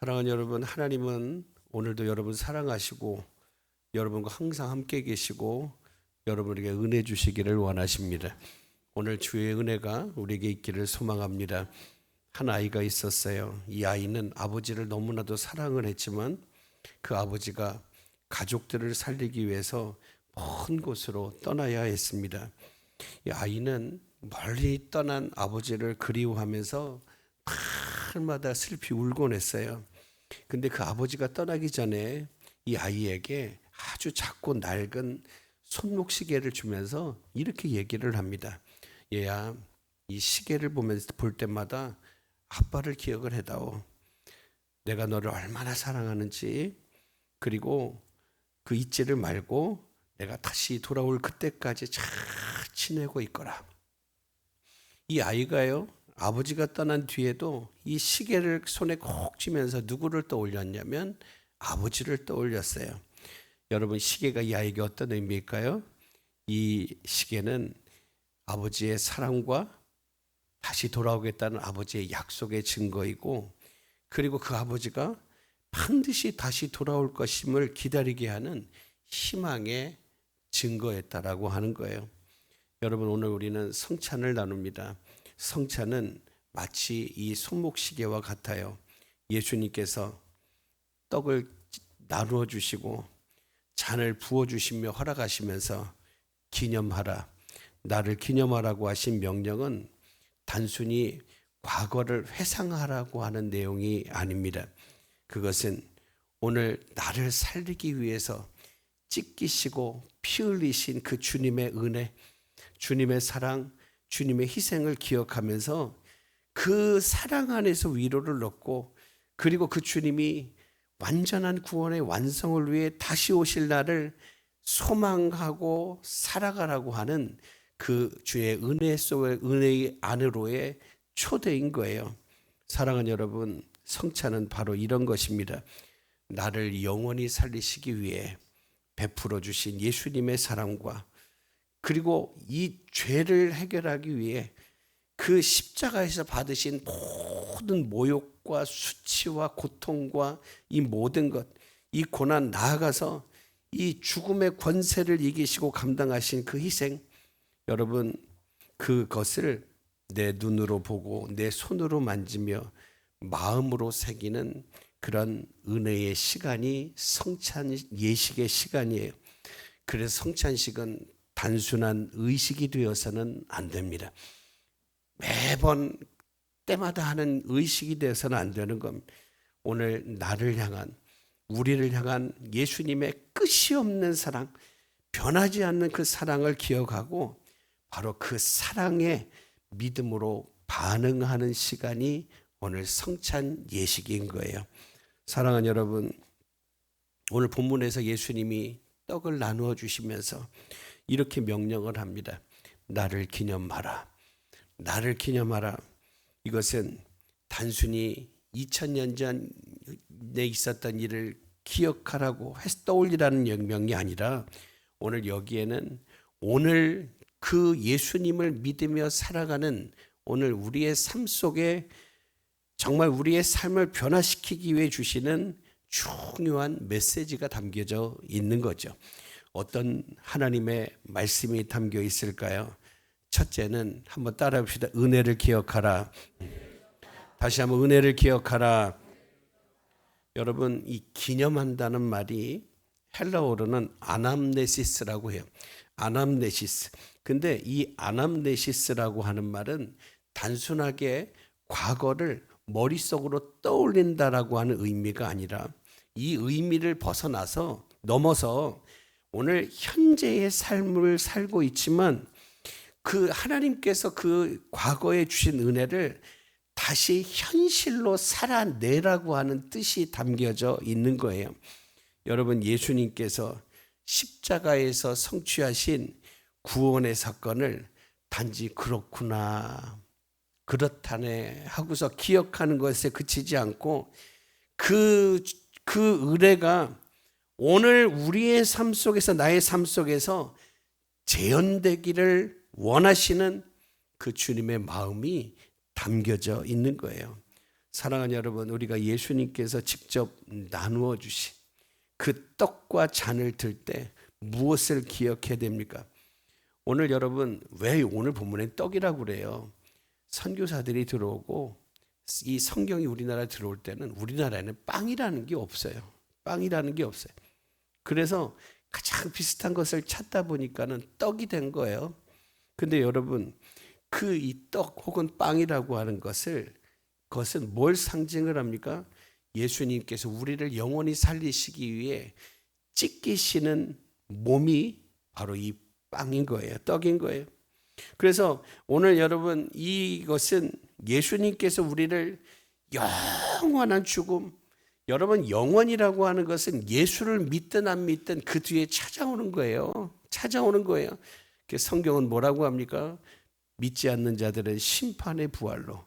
사랑하는 여러분, 하나님은 오늘도 여러분 사랑하시고 여러분과 항상 함께 계시고 여러분에게 은혜 주시기를 원하십니다. 오늘 주의 은혜가 우리에게 있기를 소망합니다. 한 아이가 있었어요. 이 아이는 아버지를 너무나도 사랑을 했지만 그 아버지가 가족들을 살리기 위해서 먼 곳으로 떠나야 했습니다. 이 아이는 멀리 떠난 아버지를 그리워하면서 날마다 슬피 울곤 했어요. 근데 그 아버지가 떠나기 전에 이 아이에게 아주 작고 낡은 손목시계를 주면서 이렇게 얘기를 합니다. 얘야, 이 시계를 볼 때마다 아빠를 기억을 해다오. 내가 너를 얼마나 사랑하는지, 그리고 그 잊지를 말고 내가 다시 돌아올 그때까지 잘 지내고 있거라. 이 아이가요, 아버지가 떠난 뒤에도 이 시계를 손에 콕 쥐면서 누구를 떠올렸냐면 아버지를 떠올렸어요. 여러분, 시계가 이 아이에게 어떤 의미일까요? 이 시계는 아버지의 사랑과 다시 돌아오겠다는 아버지의 약속의 증거이고, 그리고 그 아버지가 반드시 다시 돌아올 것임을 기다리게 하는 희망의 증거였다라고 하는 거예요. 여러분, 오늘 우리는 성찬을 나눕니다. 성찬은 마치 이 손목시계와 같아요. 예수님께서 떡을 나누어 주시고 잔을 부어 주시며 허락하시면서 기념하라, 나를 기념하라고 하신 명령은 단순히 과거를 회상하라고 하는 내용이 아닙니다. 그것은 오늘 나를 살리기 위해서 찢기시고 피 흘리신 그 주님의 은혜, 주님의 사랑, 주님의 희생을 기억하면서 그 사랑 안에서 위로를 얻고, 그리고 그 주님이 완전한 구원의 완성을 위해 다시 오실 날을 소망하고 살아가라고 하는 그 주의 은혜 속의 은혜의 안으로의 초대인 거예요. 사랑하는 여러분, 성찬은 바로 이런 것입니다. 나를 영원히 살리시기 위해 베풀어 주신 예수님의 사랑과, 그리고 이 죄를 해결하기 위해 그 십자가에서 받으신 모든 모욕과 수치와 고통과 이 모든 것, 이 고난, 나아가서 이 죽음의 권세를 이기시고 감당하신 그 희생, 여러분, 그것을 내 눈으로 보고 내 손으로 만지며 마음으로 새기는 그런 은혜의 시간이 성찬 예식의 시간이에요. 그래서 성찬식은 단순한 의식이 되어서는 안 됩니다. 매번 때마다 하는 의식이 되어서는 안 되는 겁니다. 오늘 나를 향한, 우리를 향한 예수님의 끝이 없는 사랑, 변하지 않는 그 사랑을 기억하고 바로 그 사랑에 믿음으로 반응하는 시간이 오늘 성찬 예식인 거예요. 사랑하는 여러분, 오늘 본문에서 예수님이 떡을 나누어 주시면서 이렇게 명령을 합니다. 나를 기념하라. 나를 기념하라. 이것은 단순히 2000년 전에 있었던 일을 기억하라고 떠올리라는 명령이 아니라, 오늘 여기에는 오늘 그 예수님을 믿으며 살아가는 오늘 우리의 삶 속에 정말 우리의 삶을 변화시키기 위해 주시는 중요한 메시지가 담겨져 있는 거죠. 어떤 하나님의 말씀이 담겨 있을까요? 첫째는 한번 따라해 봅시다. 은혜를 기억하라. 다시 한번 은혜를 기억하라. 여러분, 이 기념한다는 말이 헬라어로는 아남네시스라고 해요. 아남네시스. 근데 이 아남네시스라고 하는 말은 단순하게 과거를 머릿속으로 떠올린다라고 하는 의미가 아니라, 이 의미를 넘어서 오늘 현재의 삶을 살고 있지만 그 하나님께서 그 과거에 주신 은혜를 다시 현실로 살아내라고 하는 뜻이 담겨져 있는 거예요. 여러분, 예수님께서 십자가에서 성취하신 구원의 사건을 단지 그렇구나, 그렇다네 하고서 기억하는 것에 그치지 않고 그 은혜가 오늘 우리의 삶 속에서, 나의 삶 속에서 재현되기를 원하시는 그 주님의 마음이 담겨져 있는 거예요. 사랑하는 여러분, 우리가 예수님께서 직접 나누어 주신 그 떡과 잔을 들 때 무엇을 기억해야 됩니까? 오늘 여러분, 왜 오늘 본문에 떡이라고 그래요? 선교사들이 들어오고 이 성경이 우리나라에 들어올 때는 우리나라에는 빵이라는 게 없어요. 빵이라는 게 없어요. 그래서 가장 비슷한 것을 찾다 보니까는 떡이 된 거예요. 근데 여러분, 그 이 떡 혹은 빵이라고 하는 그것은 뭘 상징을 합니까? 예수님께서 우리를 영원히 살리시기 위해 찢기시는 몸이 바로 이 빵인 거예요. 떡인 거예요. 그래서 오늘 여러분, 이것은 예수님께서 우리를 영원한 죽음, 여러분 영원이라고 하는 것은 예수를 믿든 안 믿든 그 뒤에 찾아오는 거예요. 찾아오는 거예요. 성경은 뭐라고 합니까? 믿지 않는 자들은 심판의 부활로,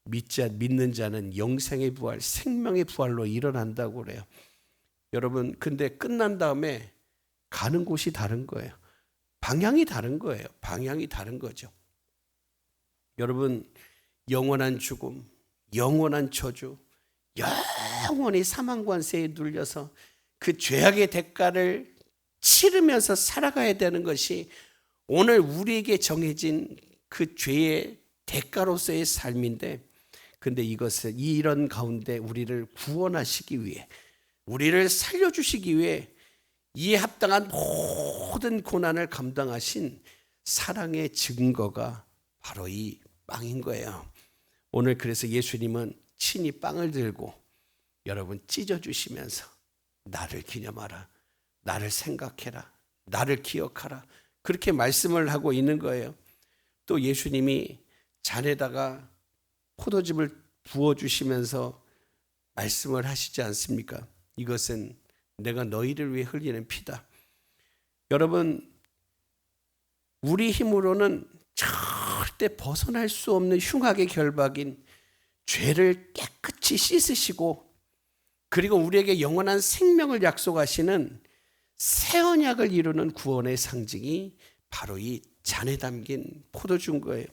믿는 자는 영생의 부활, 생명의 부활로 일어난다고 그래요. 여러분, 근데 끝난 다음에 가는 곳이 다른 거예요. 방향이 다른 거예요. 방향이 다른 거죠. 여러분, 영원한 죽음, 영원한 저주, 영원히 사망관세에 눌려서 그 죄악의 대가를 치르면서 살아가야 되는 것이 오늘 우리에게 정해진 그 죄의 대가로서의 삶인데, 근데 이런 가운데 우리를 구원하시기 위해, 우리를 살려주시기 위해 이에 합당한 모든 고난을 감당하신 사랑의 증거가 바로 이 빵인 거예요. 오늘 그래서 예수님은 친히 빵을 들고 여러분 찢어주시면서 나를 기념하라, 나를 생각해라, 나를 기억하라, 그렇게 말씀을 하고 있는 거예요. 또 예수님이 잔에다가 포도즙을 부어주시면서 말씀을 하시지 않습니까? 이것은 내가 너희를 위해 흘리는 피다. 여러분, 우리 힘으로는 절대 벗어날 수 없는 흉악의 결박인 죄를 깨끗이 씻으시고, 그리고 우리에게 영원한 생명을 약속하시는 새 언약을 이루는 구원의 상징이 바로 이 잔에 담긴 포도주인 거예요.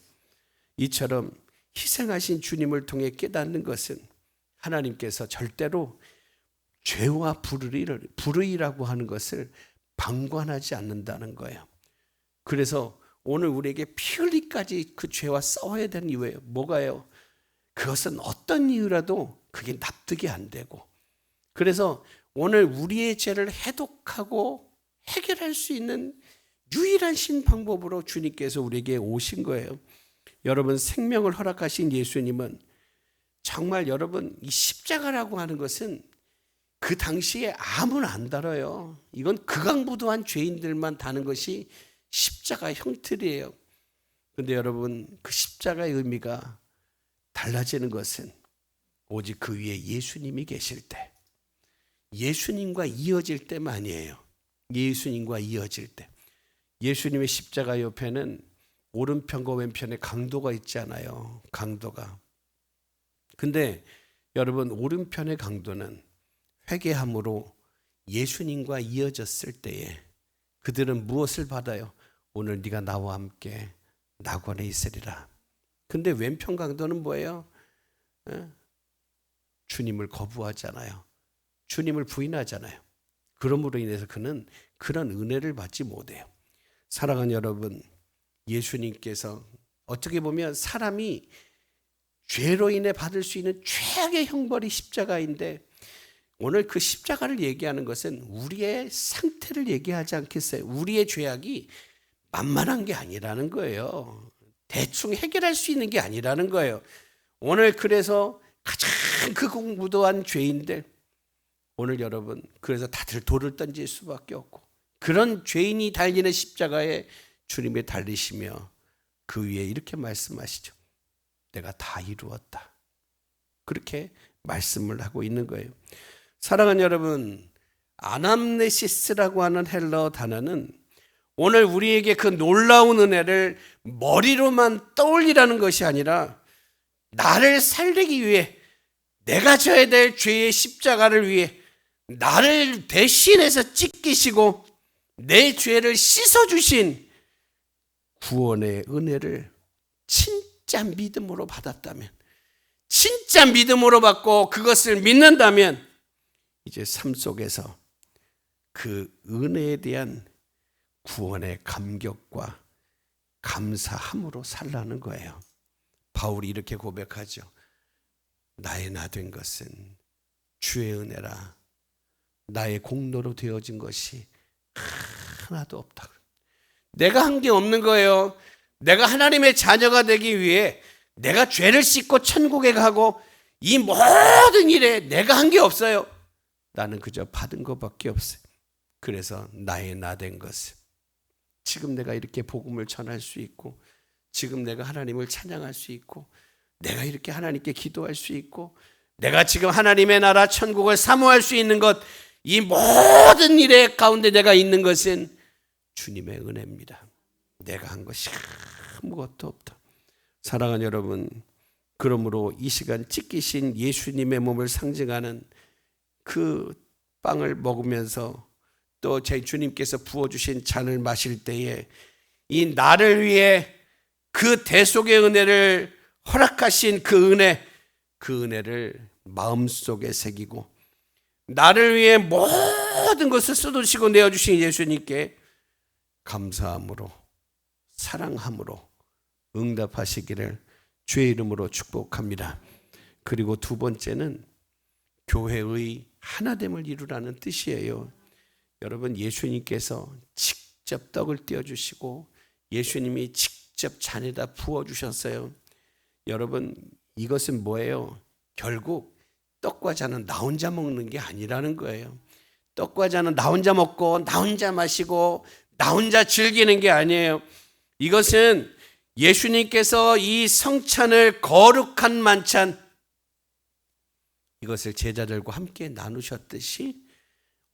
이처럼 희생하신 주님을 통해 깨닫는 것은 하나님께서 절대로 죄와 불의라고 하는 것을 방관하지 않는다는 거예요. 그래서 오늘 우리에게 피 흘리까지 그 죄와 싸워야 되는 이유예요. 뭐가요? 그것은 어떤 이유라도 그게 납득이 안 되고, 그래서 오늘 우리의 죄를 해독하고 해결할 수 있는 유일한 방법으로 주님께서 우리에게 오신 거예요. 여러분, 생명을 허락하신 예수님은 정말 여러분, 이 십자가라고 하는 것은 그 당시에 아무나 안 달아요. 이건 극악무도한 죄인들만 다는 것이 십자가 형틀이에요. 그런데 여러분, 그 십자가의 의미가 달라지는 것은 오직 그 위에 예수님이 계실 때, 예수님과 이어질 때만이에요. 예수님과 이어질 때. 예수님의 십자가 옆에는 오른편과 왼편에 강도가 있잖아요. 강도가. 근데 여러분, 오른편의 강도는 회개함으로 예수님과 이어졌을 때에 그들은 무엇을 받아요? 오늘 네가 나와 함께 낙원에 있으리라. 근데 왼편 강도는 뭐예요? 주님을 거부하잖아요. 주님을 부인하잖아요. 그러므로 인해서 그는 그런 은혜를 받지 못해요. 사랑하는 여러분, 예수님께서 어떻게 보면 사람이 죄로 인해 받을 수 있는 최악의 형벌이 십자가인데, 오늘 그 십자가를 얘기하는 것은 우리의 상태를 얘기하지 않겠어요? 우리의 죄악이 만만한 게 아니라는 거예요. 대충 해결할 수 있는 게 아니라는 거예요. 오늘 그래서 가장 극악무도한 죄인들, 오늘 여러분, 그래서 다들 돌을 던질 수밖에 없고, 그런 죄인이 달리는 십자가에 주님이 달리시며 그 위에 이렇게 말씀하시죠. 내가 다 이루었다. 그렇게 말씀을 하고 있는 거예요. 사랑하는 여러분, 아남네시스라고 하는 헬라어 단어는 오늘 우리에게 그 놀라운 은혜를 머리로만 떠올리라는 것이 아니라 나를 살리기 위해, 내가 져야 될 죄의 십자가를 위해 나를 대신해서 찢기시고 내 죄를 씻어주신 구원의 은혜를 진짜 믿음으로 받았다면, 진짜 믿음으로 받고 그것을 믿는다면 이제 삶 속에서 그 은혜에 대한 구원의 감격과 감사함으로 살라는 거예요. 바울이 이렇게 고백하죠. 나의 나 된 것은 주의 은혜라. 나의 공로로 되어진 것이 하나도 없다. 내가 한 게 없는 거예요. 내가 하나님의 자녀가 되기 위해 내가 죄를 씻고 천국에 가고 이 모든 일에 내가 한 게 없어요. 나는 그저 받은 것밖에 없어요. 그래서 나의 나 된 것은 지금 내가 이렇게 복음을 전할 수 있고 지금 내가 하나님을 찬양할 수 있고 내가 이렇게 하나님께 기도할 수 있고 내가 지금 하나님의 나라 천국을 사모할 수 있는 것, 이 모든 일의 가운데 내가 있는 것은 주님의 은혜입니다. 내가 한 것이 아무것도 없다. 사랑하는 여러분, 그러므로 이 시간 찢기신 예수님의 몸을 상징하는 그 빵을 먹으면서 또 제 주님께서 부어주신 잔을 마실 때에 이 나를 위해 그 대속의 은혜를 허락하신 그 은혜를 마음속에 새기고 나를 위해 모든 것을 쏟으시고 내어주신 예수님께 감사함으로 사랑함으로 응답하시기를 주의 이름으로 축복합니다. 그리고 두 번째는 교회의 하나됨을 이루라는 뜻이에요. 여러분, 예수님께서 직접 떡을 떼어주시고 예수님이 직접 잔에다 부어주셨어요. 여러분, 이것은 뭐예요? 결국 떡과 잔은 나 혼자 먹는 게 아니라는 거예요. 떡과 잔은 나 혼자 먹고 나 혼자 마시고 나 혼자 즐기는 게 아니에요. 이것은 예수님께서 이 성찬을 거룩한 만찬, 이것을 제자들과 함께 나누셨듯이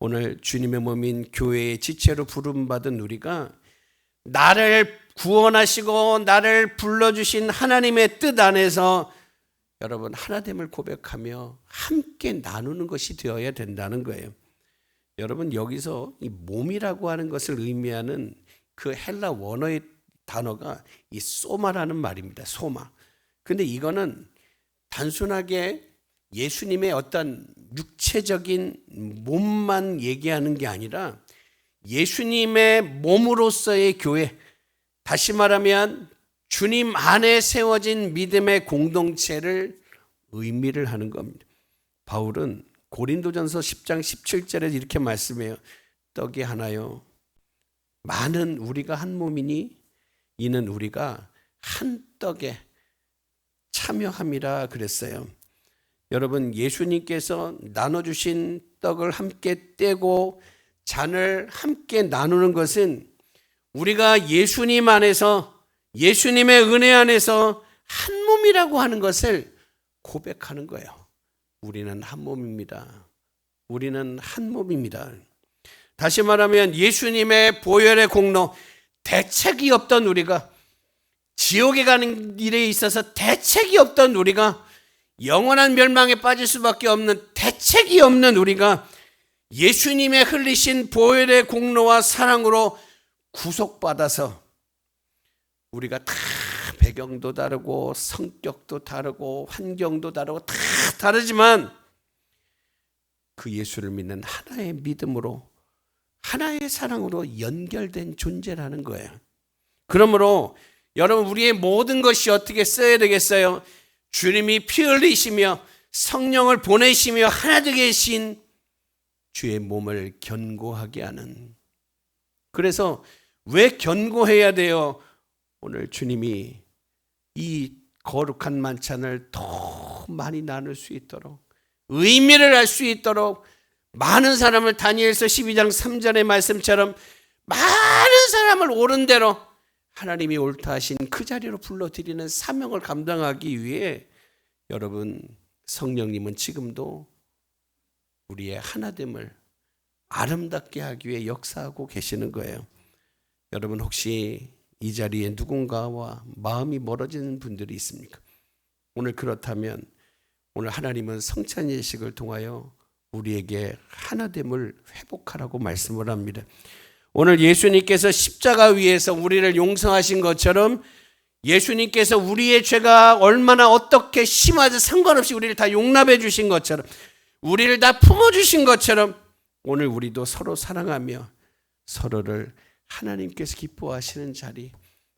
오늘 주님의 몸인 교회의 지체로 부름받은 우리가 나를 구원하시고 나를 불러주신 하나님의 뜻 안에서 여러분 하나됨을 고백하며 함께 나누는 것이 되어야 된다는 거예요. 여러분, 여기서 이 몸이라고 하는 것을 의미하는 그 헬라 원어의 단어가 이 소마라는 말입니다. 소마. 근데 이거는 단순하게 예수님의 어떤 육체적인 몸만 얘기하는 게 아니라 예수님의 몸으로서의 교회, 다시 말하면 주님 안에 세워진 믿음의 공동체를 의미를 하는 겁니다. 바울은 고린도전서 10장 17절에 이렇게 말씀해요. 떡이 하나요, 많은 우리가 한 몸이니 이는 우리가 한 떡에 참여함이라 그랬어요. 여러분, 예수님께서 나눠주신 떡을 함께 떼고 잔을 함께 나누는 것은 우리가 예수님 안에서, 예수님의 은혜 안에서 한 몸이라고 하는 것을 고백하는 거예요. 우리는 한 몸입니다. 우리는 한 몸입니다. 다시 말하면 예수님의 보혈의 공로, 대책이 없던 우리가, 지옥에 가는 일에 있어서 대책이 없던 우리가, 영원한 멸망에 빠질 수밖에 없는 대책이 없는 우리가 예수님의 흘리신 보혈의 공로와 사랑으로 구속받아서, 우리가 다 배경도 다르고 성격도 다르고 환경도 다르고 다 다르지만 그 예수를 믿는 하나의 믿음으로, 하나의 사랑으로 연결된 존재라는 거예요. 그러므로 여러분, 우리의 모든 것이 어떻게 써야 되겠어요? 주님이 피 흘리시며 성령을 보내시며 하나 되게 계신 주의 몸을 견고하게 하는, 그래서 왜 견고해야 돼요? 오늘 주님이 이 거룩한 만찬을 더 많이 나눌 수 있도록, 의미를 알 수 있도록 많은 사람을, 다니엘서 12장 3절의 말씀처럼 많은 사람을 옳은 대로 하나님이 옳다 하신 그 자리로 불러드리는 사명을 감당하기 위해 여러분, 성령님은 지금도 우리의 하나됨을 아름답게 하기 위해 역사하고 계시는 거예요. 여러분, 혹시 이 자리에 누군가와 마음이 멀어지는 분들이 있습니까? 오늘 그렇다면 오늘 하나님은 성찬 예식을 통하여 우리에게 하나됨을 회복하라고 말씀을 합니다. 오늘 예수님께서 십자가 위에서 우리를 용서하신 것처럼 예수님께서 우리의 죄가 얼마나 어떻게 심하지 상관없이 우리를 다 용납해 주신 것처럼, 우리를 다 품어주신 것처럼 오늘 우리도 서로 사랑하며 서로를 하나님께서 기뻐하시는 자리,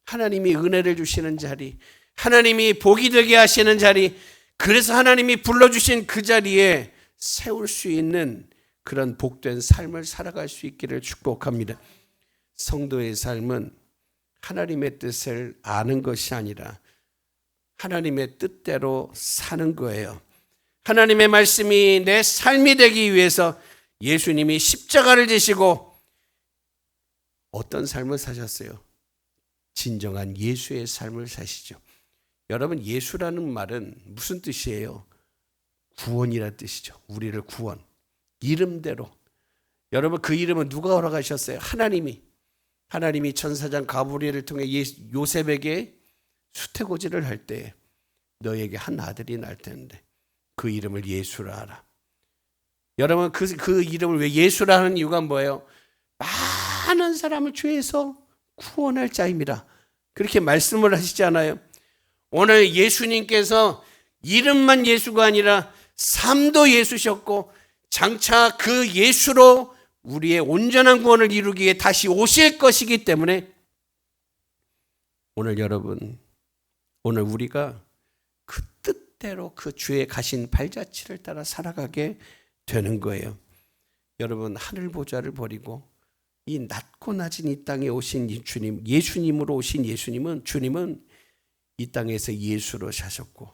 하나님이 은혜를 주시는 자리, 하나님이 복이 되게 하시는 자리, 그래서 하나님이 불러주신 그 자리에 세울 수 있는 그런 복된 삶을 살아갈 수 있기를 축복합니다. 성도의 삶은 하나님의 뜻을 아는 것이 아니라 하나님의 뜻대로 사는 거예요. 하나님의 말씀이 내 삶이 되기 위해서 예수님이 십자가를 지시고 어떤 삶을 사셨어요? 진정한 예수의 삶을 사시죠. 여러분, 예수라는 말은 무슨 뜻이에요? 구원이라는 뜻이죠. 우리를 구원. 이름대로. 여러분, 그 이름은 누가 허락하셨어요? 하나님이 천사장 가브리엘을 통해 요셉에게 수태고지를 할 때 너에게 한 아들이 날 텐데 그 이름을 예수라 하라. 여러분, 그 이름을 왜 예수라 하는 이유가 뭐예요? 많은 사람을 죄에서 구원할 자입니다. 그렇게 말씀을 하시잖아요. 오늘 예수님께서 이름만 예수가 아니라 삶도 예수셨고 장차 그 예수로 우리의 온전한 구원을 이루기 위해 다시 오실 것이기 때문에 오늘 여러분, 오늘 우리가 그 뜻대로 그 주의 가신 발자취를 따라 살아가게 되는 거예요. 여러분, 하늘 보좌를 버리고 이 낮고 낮은 이 땅에 오신 이 주님, 예수님으로 오신 주님은 이 땅에서 예수로 사셨고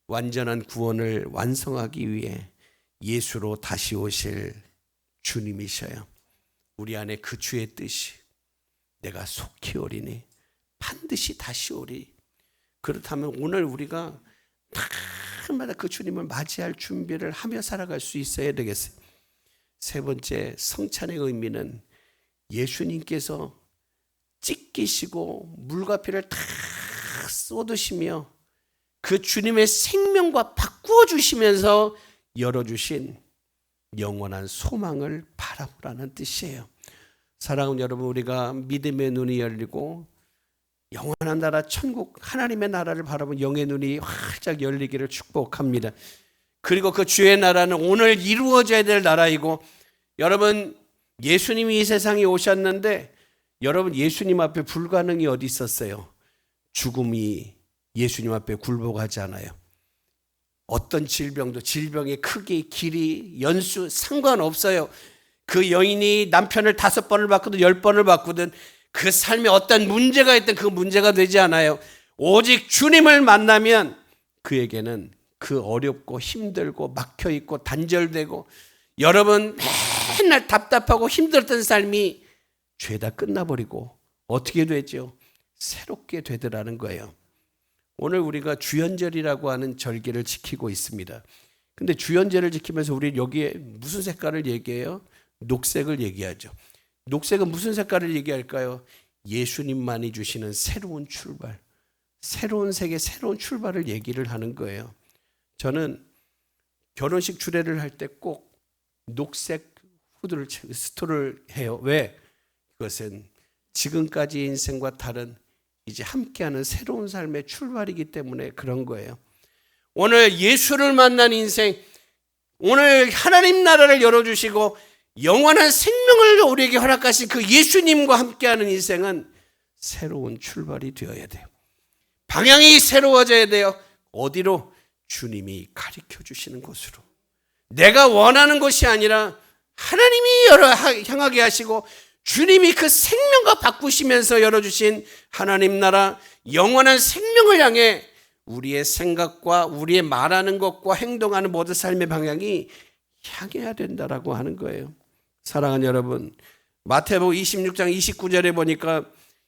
완전한 구원을 완성하기 위해 예수로 다시 오실 주님이셔요. 우리 안에 그 주의 뜻이 내가 속히 오리니 반드시 다시 오리. 그렇다면 오늘 우리가 날마다 그 주님을 맞이할 준비를 하며 살아갈 수 있어야 되겠어요. 세 번째, 성찬의 의미는 예수님께서 찢기시고 물과 피를 다 쏟으시며 그 주님의 생명과 바꾸어 주시면서 열어주신 영원한 소망을 바라보라는 뜻이에요. 사랑하는 여러분, 우리가 믿음의 눈이 열리고 영원한 나라 천국 하나님의 나라를 바라본 영의 눈이 활짝 열리기를 축복합니다. 그리고 그 주의 나라는 오늘 이루어져야 될 나라이고, 여러분, 예수님이 이 세상에 오셨는데 여러분, 예수님 앞에 불가능이 어디 있었어요? 죽음이 예수님 앞에 굴복하지 않아요. 어떤 질병도 질병의 크기, 길이, 연수 상관없어요. 그 여인이 남편을 5번을 바꾸든 10번을 바꾸든 그 삶에 어떤 문제가 있든 그 문제가 되지 않아요. 오직 주님을 만나면 그에게는 그 어렵고 힘들고 막혀있고 단절되고 여러분 맨날 답답하고 힘들었던 삶이 죄다 끝나버리고 어떻게 되죠? 새롭게 되더라는 거예요. 오늘 우리가 주연절이라고 하는 절기를 지키고 있습니다. 근데 주연절을 지키면서 우리 여기에 무슨 색깔을 얘기해요? 녹색을 얘기하죠. 녹색은 무슨 색깔을 얘기할까요? 예수님만이 주시는 새로운 출발, 새로운 세계, 새로운 출발을 얘기를 하는 거예요. 저는 결혼식 주례를 할 때 꼭 녹색 후드를, 스토를 해요. 왜? 그것은 지금까지 인생과 다른 이제 함께하는 새로운 삶의 출발이기 때문에 그런 거예요. 오늘 예수를 만난 인생, 오늘 하나님 나라를 열어주시고 영원한 생명을 우리에게 허락하신 그 예수님과 함께하는 인생은 새로운 출발이 되어야 돼요. 방향이 새로워져야 돼요. 어디로? 주님이 가르쳐 주시는 곳으로. 내가 원하는 것이 아니라 하나님이 향하게 하시고 주님이 그 생명과 바꾸시면서 열어주신 하나님 나라 영원한 생명을 향해 우리의 생각과 우리의 말하는 것과 행동하는 모든 삶의 방향이 향해야 된다라고 하는 거예요. 사랑하는 여러분, 마태복음 26장 29절에 보니까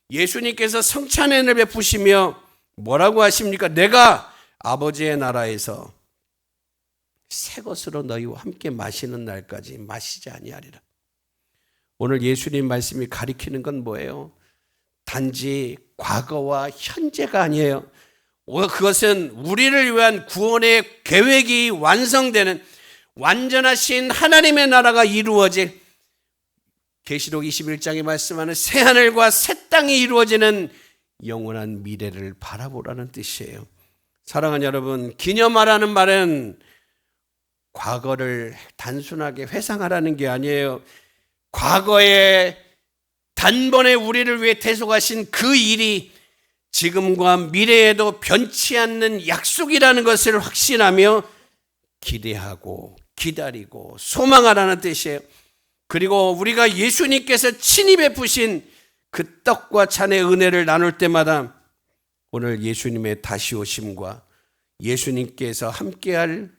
예수님께서 성찬회를 베푸시며 뭐라고 하십니까? 내가 아버지의 나라에서 새 것으로 너희와 함께 마시는 날까지 마시지 아니하리라. 오늘 예수님 말씀이 가리키는 건 뭐예요? 단지 과거와 현재가 아니에요. 그것은 우리를 위한 구원의 계획이 완성되는 완전하신 하나님의 나라가 이루어질 계시록 21장에 말씀하는 새 하늘과 새 땅이 이루어지는 영원한 미래를 바라보라는 뜻이에요. 사랑하는 여러분, 기념하라는 말은 과거를 단순하게 회상하라는 게 아니에요. 과거에 단번에 우리를 위해 대속하신 그 일이 지금과 미래에도 변치 않는 약속이라는 것을 확신하며 기대하고 기다리고 소망하라는 뜻이에요. 그리고 우리가 예수님께서 친히 베푸신 그 떡과 잔의 은혜를 나눌 때마다 오늘 예수님의 다시 오심과 예수님께서 함께할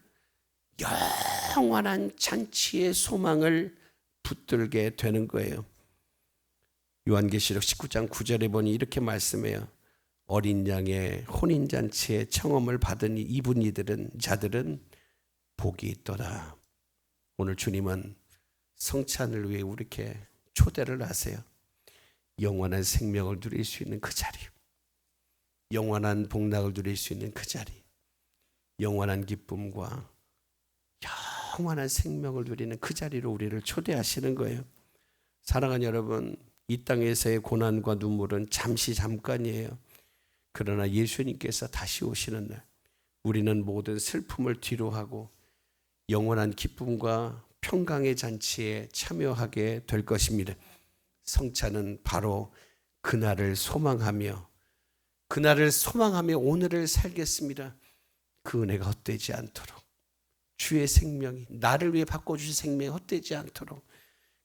영원한 잔치의 소망을 붙들게 되는 거예요. 요한계시록 19장 9절에 보니 이렇게 말씀해요. 어린 양의 혼인잔치의 청험을 받은 자들은 복이 있도다. 오늘 주님은 성찬을 위해 이렇게 초대를 하세요. 영원한 생명을 누릴 수 있는 그 자리, 영원한 복락을 누릴 수 있는 그 자리, 영원한 기쁨과 영원한 생명을 누리는 그 자리로 우리를 초대하시는 거예요. 사랑하는 여러분, 이 땅에서의 고난과 눈물은 잠깐이에요. 그러나 예수님께서 다시 오시는 날 우리는 모든 슬픔을 뒤로하고 영원한 기쁨과 평강의 잔치에 참여하게 될 것입니다. 성찬은 바로 그날을 소망하며 오늘을 살겠습니다. 그 은혜가 헛되지 않도록, 주의 생명이 나를 위해 바꿔주신 생명이 헛되지 않도록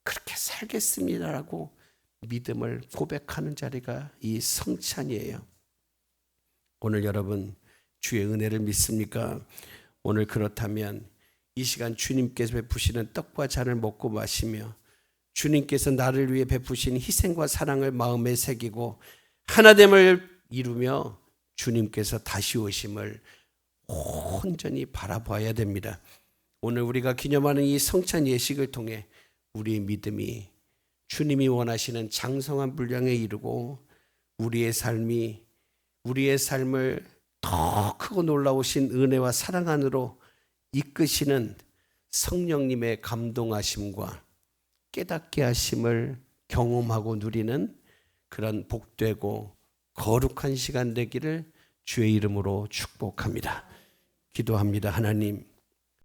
그렇게 살겠습니다라고 믿음을 고백하는 자리가 이 성찬이에요. 오늘 여러분 주의 은혜를 믿습니까? 오늘 그렇다면 이 시간 주님께서 베푸시는 떡과 잔을 먹고 마시며 주님께서 나를 위해 베푸신 희생과 사랑을 마음에 새기고 하나됨을 이루며 주님께서 다시 오심을 온전히 바라봐야 됩니다. 오늘 우리가 기념하는 이 성찬 예식을 통해 우리의 믿음이 주님이 원하시는 장성한 분량에 이르고 우리의 삶을 더 크고 놀라우신 은혜와 사랑 안으로 이끄시는 성령님의 감동하심과 깨닫게 하심을 경험하고 누리는 그런 복되고 거룩한 시간 되기를 주의 이름으로 축복합니다. 기도합니다. 하나님,